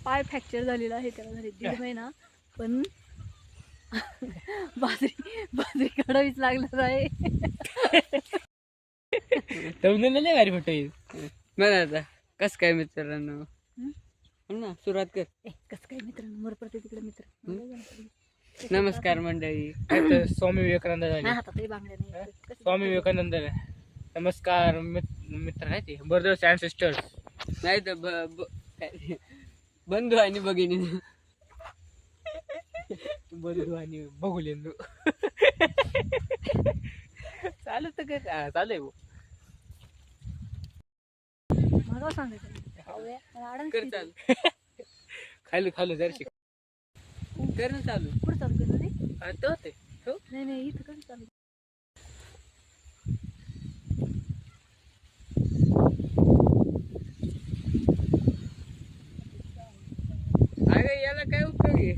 पाय फ्रॅक्चर झालेला आहे त्याला झाले 1.5 महिना. पण बाजरी काढावीच लागणार आहे. नाही गाडी फोटो येईल मला आता. कस काय मित्रांनो ना सुरुवात कर. कस काय मित्रांनो मर पडते तिकडे मित्र. नमस्कार मंडळी. स्वामी विवेकानंद झाले. हातात बांगड्या नाही. स्वामी विवेकानंद नमस्कार मित्र नाही ते ब्रदर्स अँड सिस्टर्स नाही तर बंधू आणि भगिनी. बंधू आणि बघुलेंदू चालू तर काय चालू आहे. मला सांगायचं कर चालू. खालू जरशी कर ना चालू. पुढे चालू केलं नाही. तो होते हो नाही इथं कसं चालू. अगं याला काय उपयोग आहे.